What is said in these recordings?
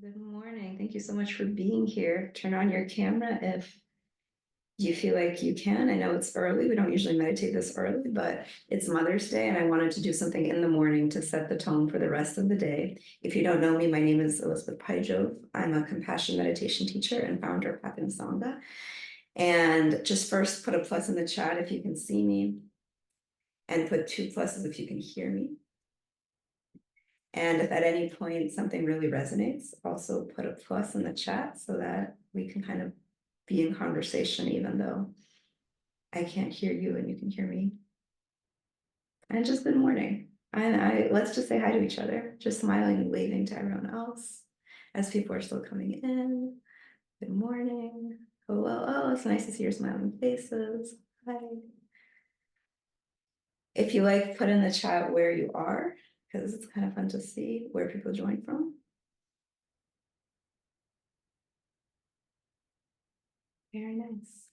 Good morning. Thank you so much for being here. Turn on your camera if you feel like you can. I know it's early. We don't usually meditate this early, but it's Mother's Day, and I wanted to do something in the morning to set the tone for the rest of the day. If you don't know me, my name is Elizabeth Paijo. I'm a compassion meditation teacher and founder of Happiness Sangha. And just first put a plus in the chat if you can see me, and put two pluses if you can hear me. And if at any point something really resonates, also put a plus in the chat so that we can kind of be in conversation, even though I can't hear you and you can hear me. And just good morning. And let's just say hi to each other, just smiling and waving to everyone else as people are still coming in. Good morning. Hello. Oh, it's nice to see your smiling faces. Hi. If you like, put in the chat where you are, because it's kind of fun to see where people join from. Very nice.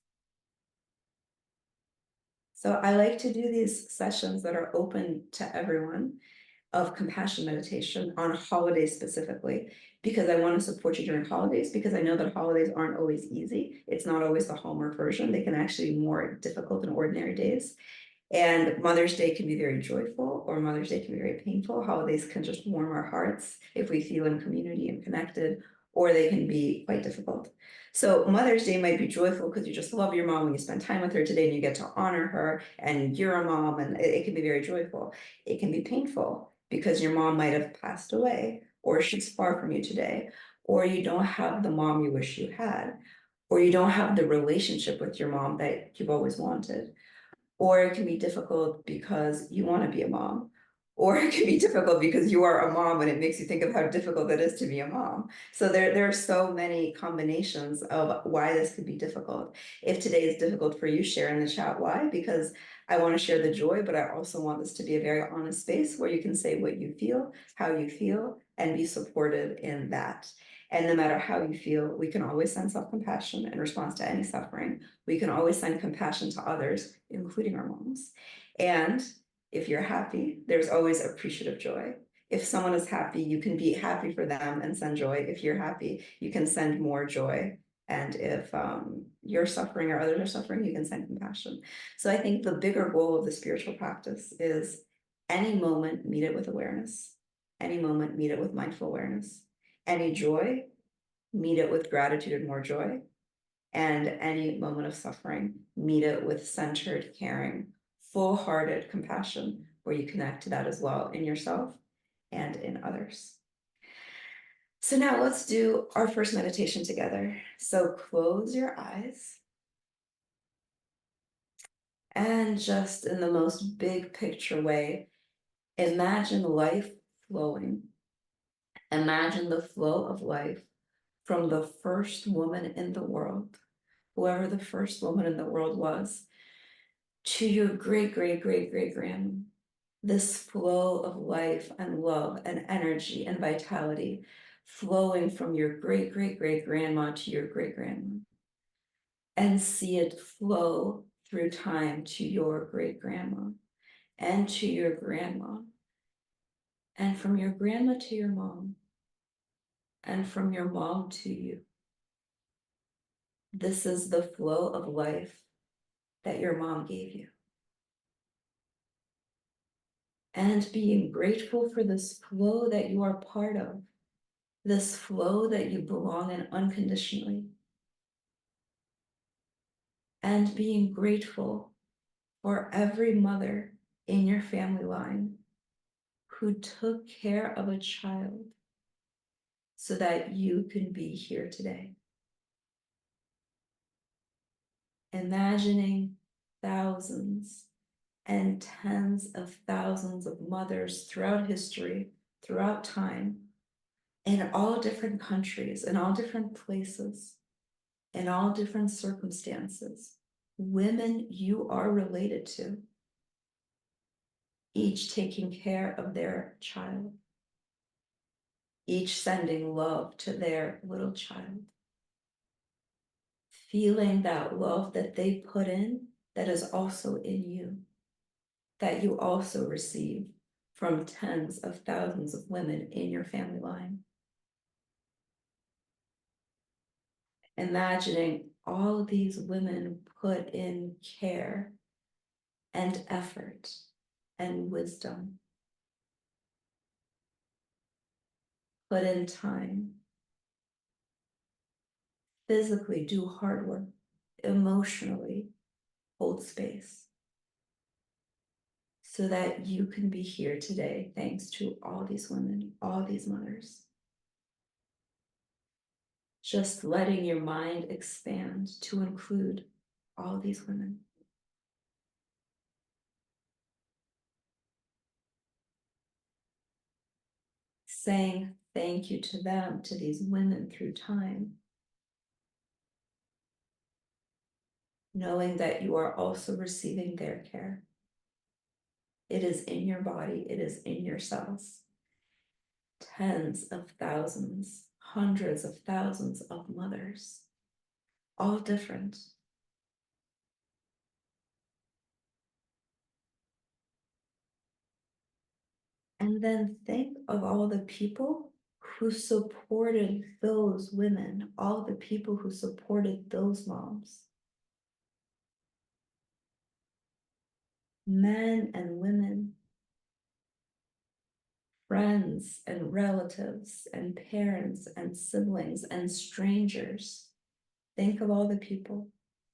So I like to do these sessions that are open to everyone of compassion meditation on holidays specifically, because I want to support you during holidays, because I know that holidays aren't always easy. It's not always the Hallmark version. They can actually be more difficult than ordinary days. And Mother's Day can be very joyful, or Mother's Day can be very painful. Holidays can just warm our hearts if we feel in community and connected, or they can be quite difficult. So Mother's Day might be joyful because you just love your mom and you spend time with her today and you get to honor her and you're a mom, and it can be very joyful. It can be painful because your mom might have passed away, or she's far from you today, or you don't have the mom you wish you had, or you don't have the relationship with your mom that you've always wanted. Or it can be difficult because you want to be a mom. Or it can be difficult because you are a mom and it makes you think of how difficult it is to be a mom. So there are so many combinations of why this could be difficult. If today is difficult for you, share in the chat why, because I want to share the joy, but I also want this to be a very honest space where you can say what you feel, how you feel, and be supportive in that. And no matter how you feel, we can always send self-compassion in response to any suffering. We can always send compassion to others, including our moms. And if you're happy, there's always appreciative joy. If someone is happy, you can be happy for them and send joy. If you're happy, you can send more joy. And if you're suffering or others are suffering, you can send compassion. So I think the bigger goal of the spiritual practice is any moment, meet it with awareness. Any moment, meet it with mindful awareness. Any joy, meet it with gratitude and more joy. And any moment of suffering, meet it with centered, caring, full-hearted compassion, where you connect to that as well in yourself and in others. So now let's do our first meditation together. So close your eyes and just in the most big picture way, imagine life flowing. Imagine the flow of life from the first woman in the world, whoever the first woman in the world was, to your great, great, great, great grandma. This flow of life and love and energy and vitality flowing from your great, great, great grandma to your great grandma. And see it flow through time to your great grandma and to your grandma. And from your grandma to your mom. And from your mom to you. This is the flow of life that your mom gave you. And being grateful for this flow that you are part of, this flow that you belong in unconditionally. And being grateful for every mother in your family line who took care of a child so that you can be here today. Imagining thousands and tens of thousands of mothers throughout history, throughout time, in all different countries, in all different places, in all different circumstances, women you are related to, each taking care of their child, each sending love to their little child, feeling that love that they put in that is also in you, that you also receive from tens of thousands of women in your family line. imagining all these women put in care and effort and wisdom, put in time, physically do hard work, emotionally hold space, so that you can be here today thanks to all these women, all these mothers. Just letting your mind expand to include all these women. Saying thank you to them, to these women through time. Knowing that you are also receiving their care. It is in your body, it is in your cells. Tens of thousands, hundreds of thousands of mothers, all different. And then think of all the people who supported those women, all the people who supported those moms. Men and women, friends and relatives and parents and siblings and strangers. Think of all the people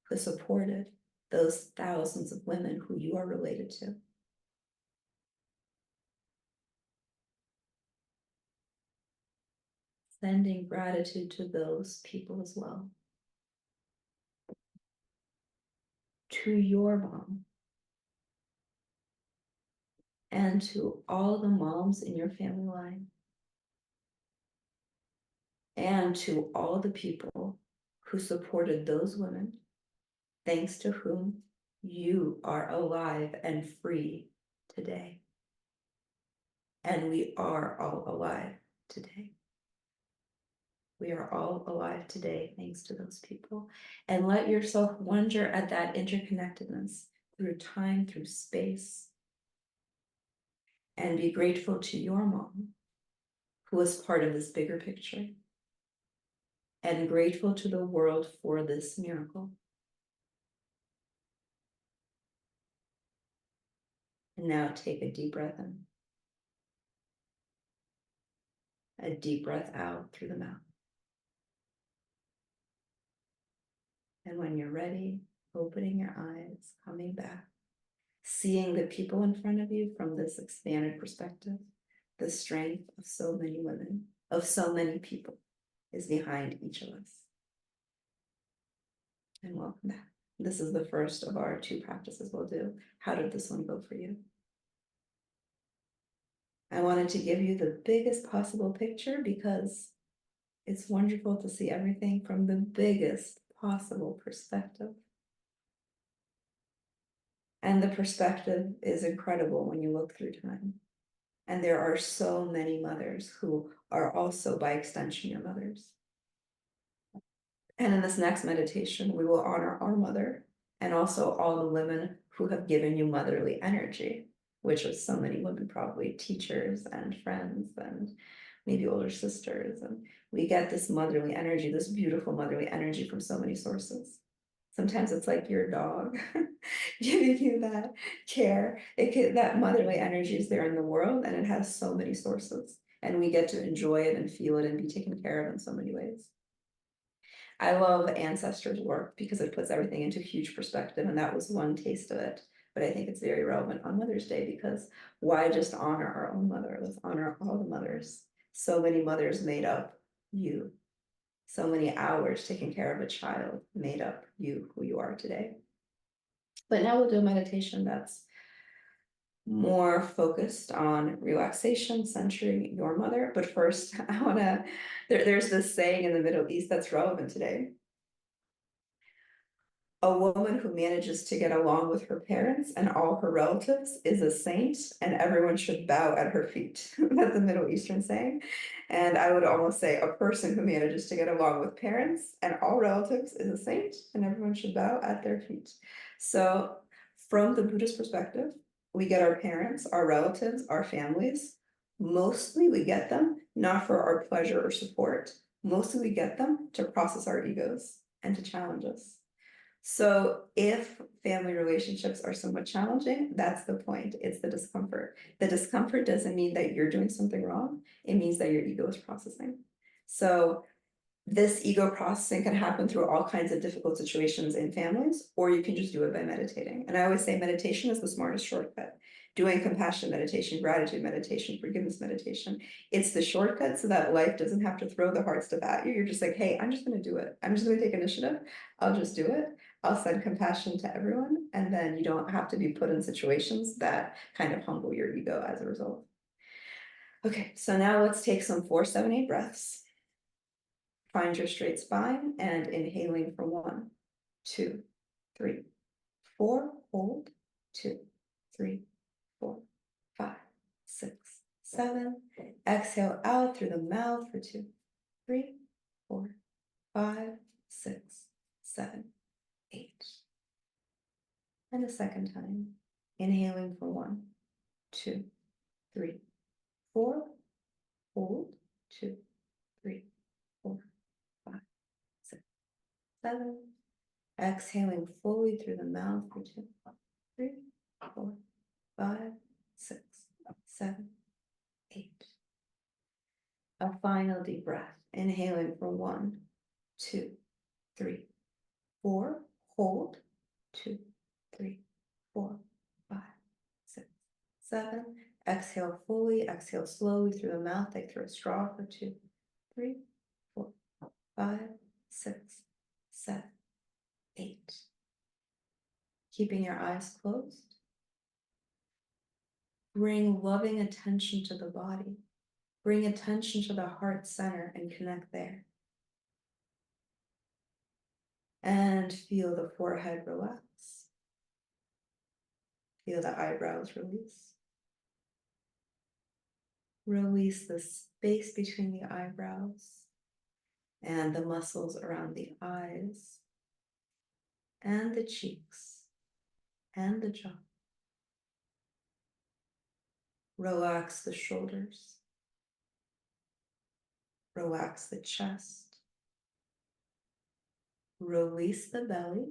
who supported those thousands of women who you are related to. Sending gratitude to those people as well. To your mom. And to all the moms in your family line. And to all the people who supported those women, thanks to whom you are alive and free today. And we are all alive today. We are all alive today thanks to those people. And let yourself wonder at that interconnectedness through time, through space. And be grateful to your mom, who was part of this bigger picture. And grateful to the world for this miracle. And now take a deep breath in. A deep breath out through the mouth. And when you're ready, opening your eyes, coming back, seeing the people in front of you from this expanded perspective, the strength of so many women, of so many people is behind each of us. And welcome back. This is the first of our 2 practices we'll do. How did this one go for you? I wanted to give you the biggest possible picture because it's wonderful to see everything from the biggest possible perspective. And the perspective is incredible when you look through time. And there are so many mothers who are also, by extension, your mothers. And in this next meditation, we will honor our mother and also all the women who have given you motherly energy, which is so many women, probably teachers and friends and maybe older sisters. And we get this motherly energy, this beautiful motherly energy from so many sources. Sometimes it's like your dog giving you that care. That motherly energy is there in the world, and it has so many sources. And we get to enjoy it and feel it and be taken care of in so many ways. I love ancestors' work because it puts everything into huge perspective, and that was one taste of it. But I think it's very relevant on Mother's Day because why just honor our own mother? Let's honor all the mothers. So many mothers made up you. So many hours taking care of a child made up you, who you are today. But now we'll do a meditation that's more focused on relaxation, centering your mother. But first, there's this saying in the Middle East that's relevant today. A woman who manages to get along with her parents and all her relatives is a saint, and everyone should bow at her feet. That's the Middle Eastern saying. And I would almost say a person who manages to get along with parents and all relatives is a saint, and everyone should bow at their feet. So from the Buddhist perspective, we get our parents, our relatives, our families. Mostly we get them not for our pleasure or support, Mostly we get them to process our egos and to challenge us. So if family relationships are somewhat challenging, that's the point. It's the discomfort. The discomfort doesn't mean that you're doing something wrong. It means that your ego is processing. So this ego processing can happen through all kinds of difficult situations in families, or you can just do it by meditating. And I always say meditation is the smartest shortcut. Doing compassion meditation, gratitude meditation, forgiveness meditation. It's the shortcut so that life doesn't have to throw the hard stuff at you. You're just like, hey, I'm just going to do it. I'm just going to take initiative. I'll just do it. I'll send compassion to everyone. And then you don't have to be put in situations that kind of humble your ego as a result. Okay, so now let's take some 4, 7, 8 breaths. Find your straight spine and inhaling for 1, 2, 3, 4, hold, 2, 3, 4, 5, 6, 7. Exhale out through the mouth for 2, 3, 4, 5, 6, 7, 8. And a second time, inhaling for 1, 2, 3, 4, hold, 2, 3, 4, 5, 6, 7. Exhaling fully through the mouth for 2, 3, 4, 5, 6, 7, 8. A final deep breath. Inhaling for 1, 2, 3, 4. Hold. 2, 3, 4, 5, 6, 7. Exhale fully. Exhale slowly through the mouth, like through a straw for 2, 3, 4, 5, 6, 7, 8. Keeping your eyes closed. Bring loving attention to the body. Bring attention to the heart center and connect there. And feel the forehead relax. Feel the eyebrows release. Release the space between the eyebrows and the muscles around the eyes and the cheeks and the jaw. Relax the shoulders. Relax the chest. Release the belly.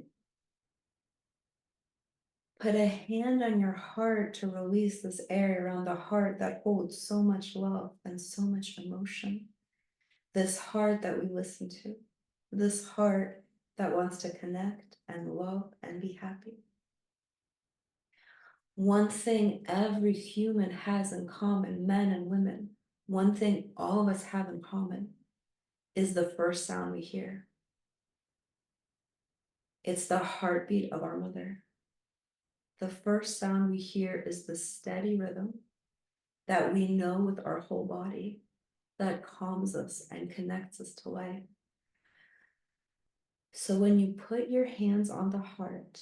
Put a hand on your heart to release this area around the heart that holds so much love and so much emotion. This heart that we listen to. This heart that wants to connect and love and be happy. One thing every human has in common, men and women, one thing all of us have in common is the first sound we hear. It's the heartbeat of our mother. The first sound we hear is the steady rhythm that we know with our whole body that calms us and connects us to life. So when you put your hands on the heart,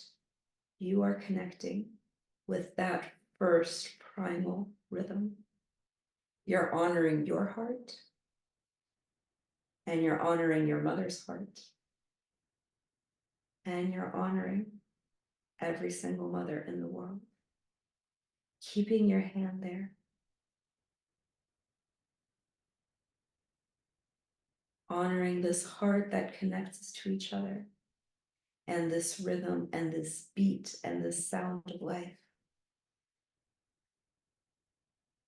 you are connecting with that first primal rhythm. You're honoring your heart and you're honoring your mother's heart. And you're honoring every single mother in the world. Keeping your hand there. Honoring this heart that connects us to each other. And this rhythm and this beat and this sound of life.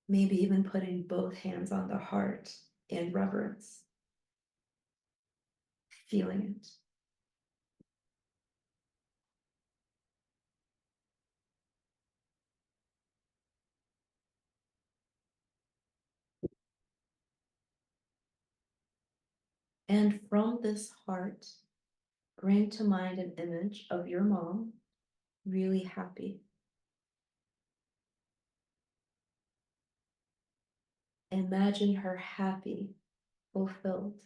Maybe even putting both hands on the heart in reverence. Feeling it. And from this heart, bring to mind an image of your mom, really happy. Imagine her happy, fulfilled.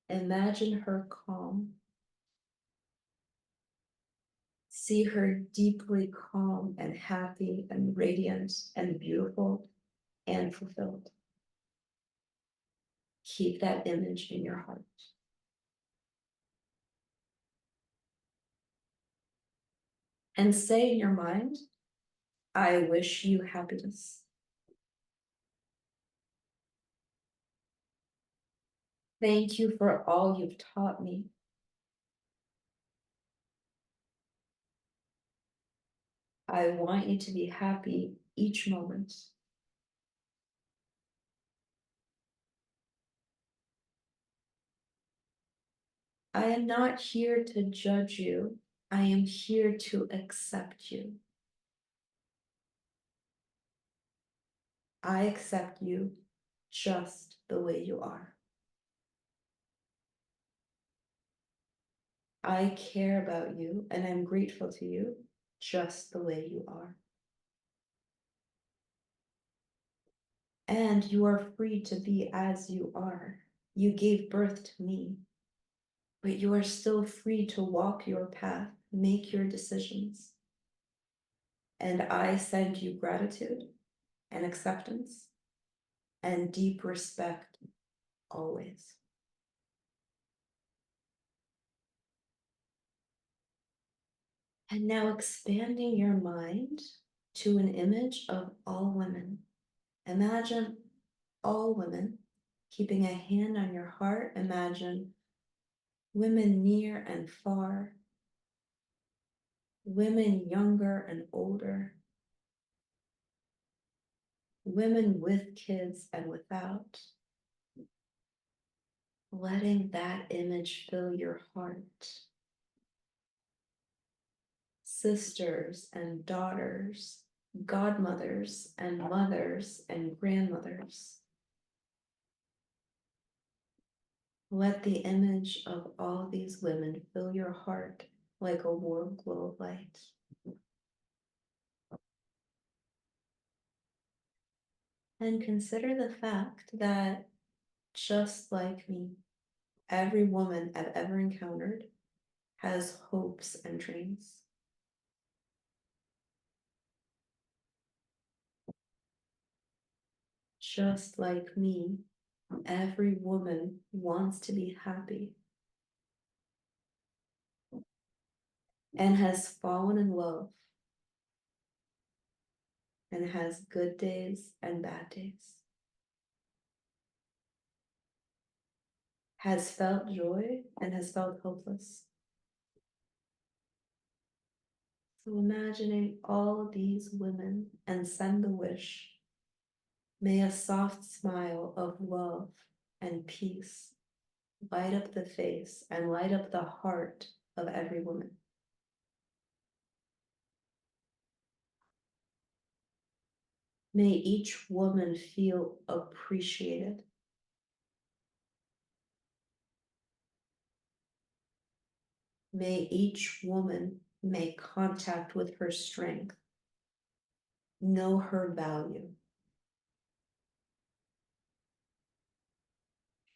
Imagine her calm. See her deeply calm and happy and radiant and beautiful and fulfilled. Keep that image in your heart. And say in your mind, I wish you happiness. Thank you for all you've taught me. I want you to be happy each moment. I am not here to judge you. I am here to accept you. I accept you just the way you are. I care about you and I'm grateful to you just the way you are. And you are free to be as you are. You gave birth to me, but you are still free to walk your path, make your decisions. And I send you gratitude and acceptance and deep respect always. And now expanding your mind to an image of all women. Imagine all women, keeping a hand on your heart. Imagine women near and far, women younger and older, women with kids and without. Letting that image fill your heart. Sisters and daughters, godmothers and mothers and grandmothers. Let the image of all these women fill your heart like a warm glow of light. And consider the fact that just like me, every woman I've ever encountered has hopes and dreams. Just like me, every woman wants to be happy and has fallen in love and has good days and bad days. Has felt joy and has felt hopeless. So imagining all these women and send the wish. May a soft smile of love and peace light up the face and light up the heart of every woman. May each woman feel appreciated. May each woman make contact with her strength, know her value.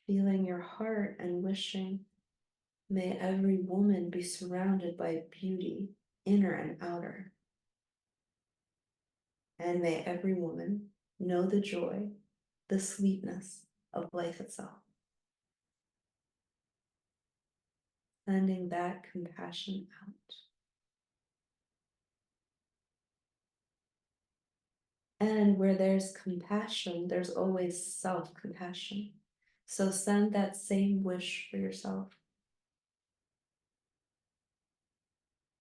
Feeling your heart and wishing, may every woman be surrounded by beauty, inner and outer. And may every woman know the joy, the sweetness of life itself. Sending that compassion out. And where there's compassion, there's always self-compassion. So send that same wish for yourself.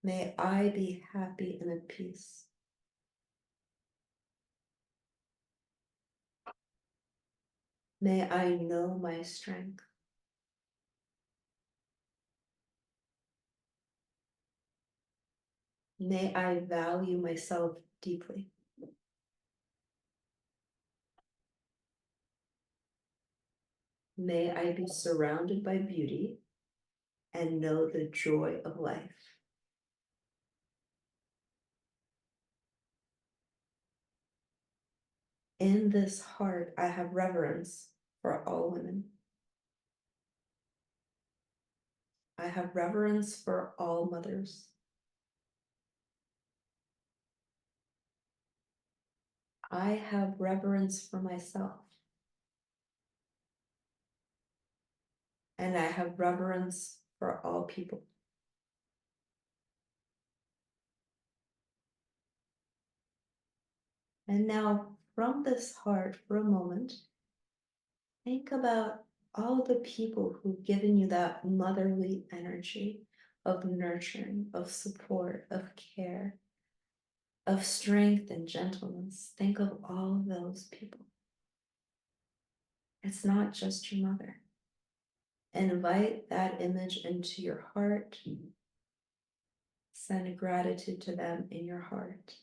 May I be happy and at peace. May I know my strength. May I value myself deeply. May I be surrounded by beauty and know the joy of life. In this heart, I have reverence for all women. I have reverence for all mothers. I have reverence for myself. And I have reverence for all people. And now from this heart for a moment, think about all the people who've given you that motherly energy of nurturing, of support, of care, of strength and gentleness. Think of all those people. It's not just your mother. Invite that image into your heart. Send gratitude to them in your heart.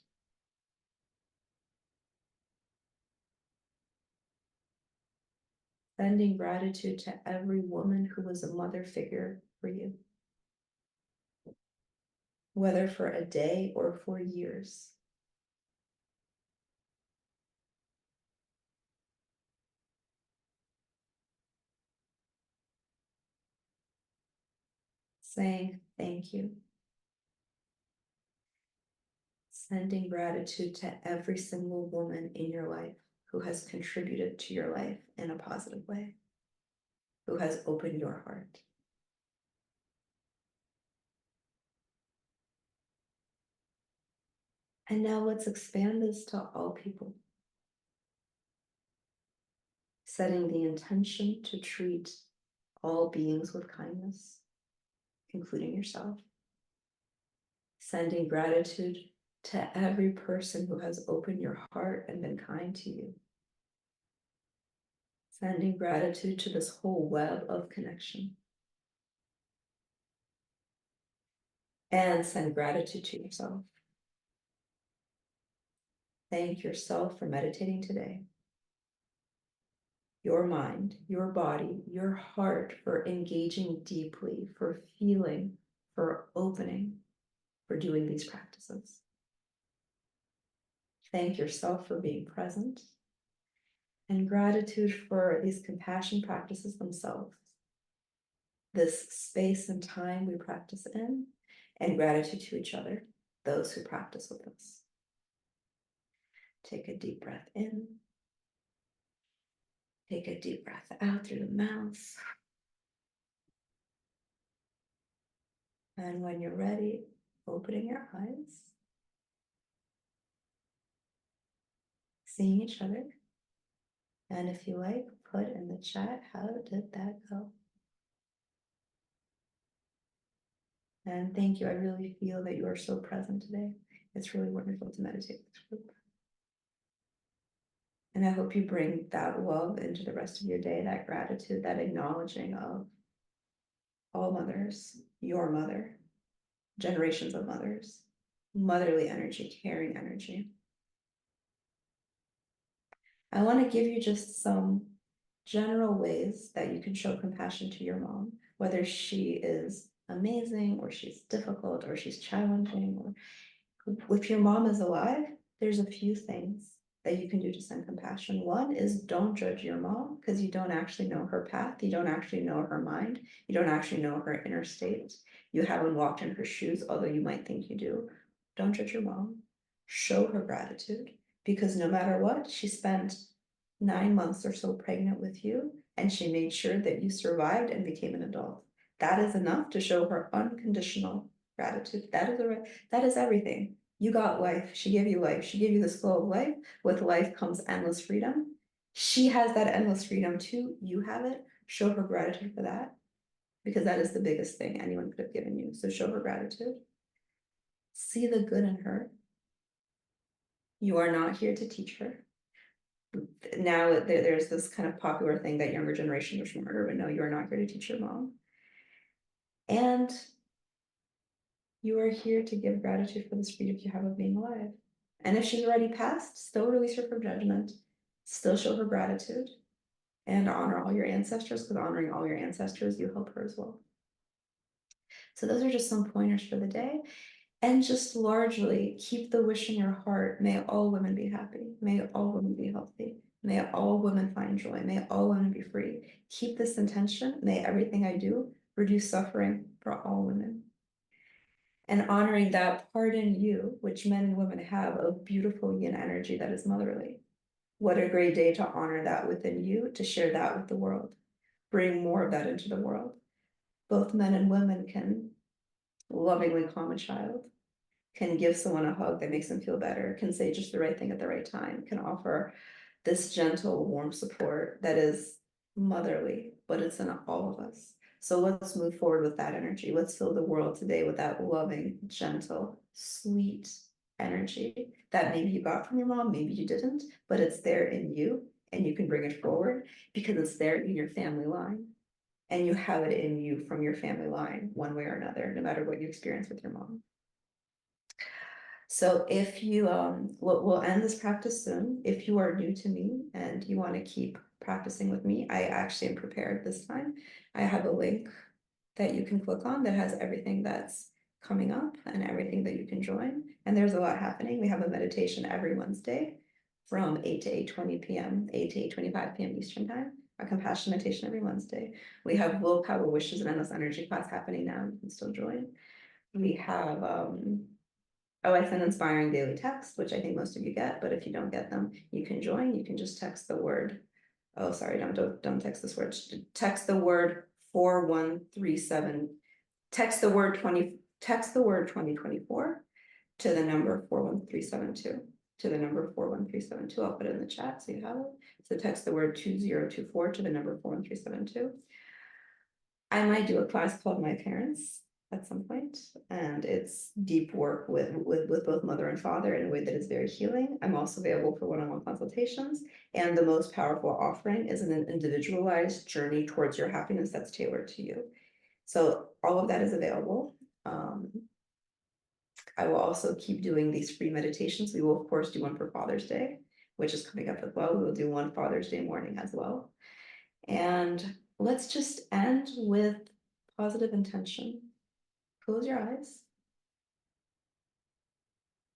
Sending gratitude to every woman who was a mother figure for you, whether for a day or for years. Saying thank you. Sending gratitude to every single woman in your life who has contributed to your life in a positive way, who has opened your heart. And now let's expand this to all people. Setting the intention to treat all beings with kindness, including yourself. Sending gratitude to every person who has opened your heart and been kind to you. Sending gratitude to this whole web of connection. And send gratitude to yourself. Thank yourself for meditating today. Your mind, your body, your heart for engaging deeply, for feeling, for opening, for doing these practices. Thank yourself for being present, and gratitude for these compassion practices themselves, this space and time we practice in, and gratitude to each other, those who practice with us. Take a deep breath in. Take a deep breath out through the mouth. And when you're ready, opening your eyes, seeing each other. And if you like, put in the chat, how did that go? And thank you. I really feel that you are so present today. It's really wonderful to meditate with this group. And I hope you bring that love into the rest of your day, that gratitude, that acknowledging of all mothers, your mother, generations of mothers, motherly energy, caring energy. I want to give you just some general ways that you can show compassion to your mom, whether she is amazing or she's difficult or she's challenging, or if your mom is alive, there's a few things that you can do to send compassion. One is don't judge your mom because you don't actually know her path. You don't actually know her mind. You don't actually know her inner state. You haven't walked in her shoes, although you might think you do. Don't judge your mom. Show her gratitude because no matter what, she spent 9 months or so pregnant with you and she made sure that you survived and became an adult. That is enough to show her unconditional gratitude. That is everything. You got life. She gave you life. She gave you this flow of life. With life comes endless freedom. She has that endless freedom too. You have it. Show her gratitude for that because that is the biggest thing anyone could have given you. So show her gratitude. See the good in her. You are not here to teach her. Now there's this kind of popular thing that younger generations are smarter, but no, you are not here to teach your mom. And you are here to give gratitude for this freedom you have of being alive. And if she's already passed, still release her from judgment, still show her gratitude, and honor all your ancestors, because honoring all your ancestors, you help her as well. So those are just some pointers for the day. And just largely keep the wish in your heart. May all women be happy. May all women be healthy. May all women find joy. May all women be free. Keep this intention. May everything I do reduce suffering for all women. And honoring that part in you, which men and women have, of beautiful yin energy that is motherly. What a great day to honor that within you, to share that with the world. Bring more of that into the world. Both men and women can lovingly calm a child, can give someone a hug that makes them feel better, can say just the right thing at the right time, can offer this gentle, warm support that is motherly, but it's in all of us. So let's move forward with that energy. Let's fill the world today with that loving, gentle, sweet energy that maybe you got from your mom, maybe you didn't, but it's there in you and you can bring it forward because it's there in your family line. And you have it in you from your family line, one way or another, no matter what you experience with your mom. So if you, we'll end this practice soon. If you are new to me and you want to keep practicing with me, I actually am prepared this time. I have a link that you can click on that has everything that's coming up and everything that you can join. And there's a lot happening. We have a meditation every Wednesday from 8 to 8:20 p.m., 8 to 8:25 p.m. Eastern time, a compassion meditation every Wednesday. We have willpower, wishes, and endless energy class happening now. You can still join. We have I send inspiring daily text, which I think most of you get, but if you don't get them, you can join. You can just text the word. Oh, sorry, don't text this word. Text the word 4137. Text the word 2024 to the number 41372. To the number 41372. I'll put it in the chat so you have it. So text the word 2024 to the number 41372. I might do a class called My Parents at some point, and it's deep work with both mother and father in a way that is very healing. I'm also available for one-on-one consultations, and the most powerful offering is an individualized journey towards your happiness that's tailored to you. So all of that is available. I will also keep doing these free meditations. We will of course do one for Father's Day, which is coming up as well. We will do one Father's Day morning as well. And let's just end with positive intention. Close your eyes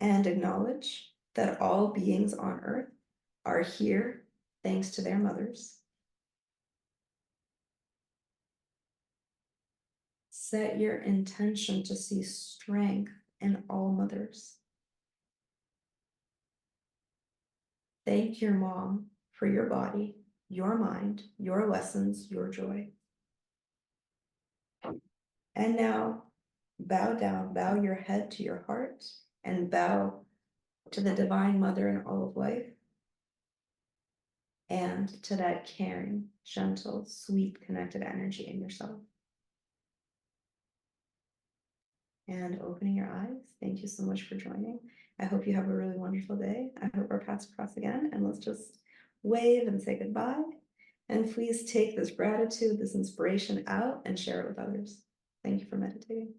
and acknowledge that all beings on earth are here thanks to their mothers. Set your intention to see strength in all mothers. Thank your mom for your body, your mind, your lessons, your joy. And now bow down, bow your head to your heart and bow to the Divine Mother in all of life and to that caring, gentle, sweet, connected energy in yourself. And opening your eyes. Thank you so much for joining. I hope you have a really wonderful day. I hope our paths cross again, and let's just wave and say goodbye. And please take this gratitude, this inspiration out and share it with others. Thank you for meditating.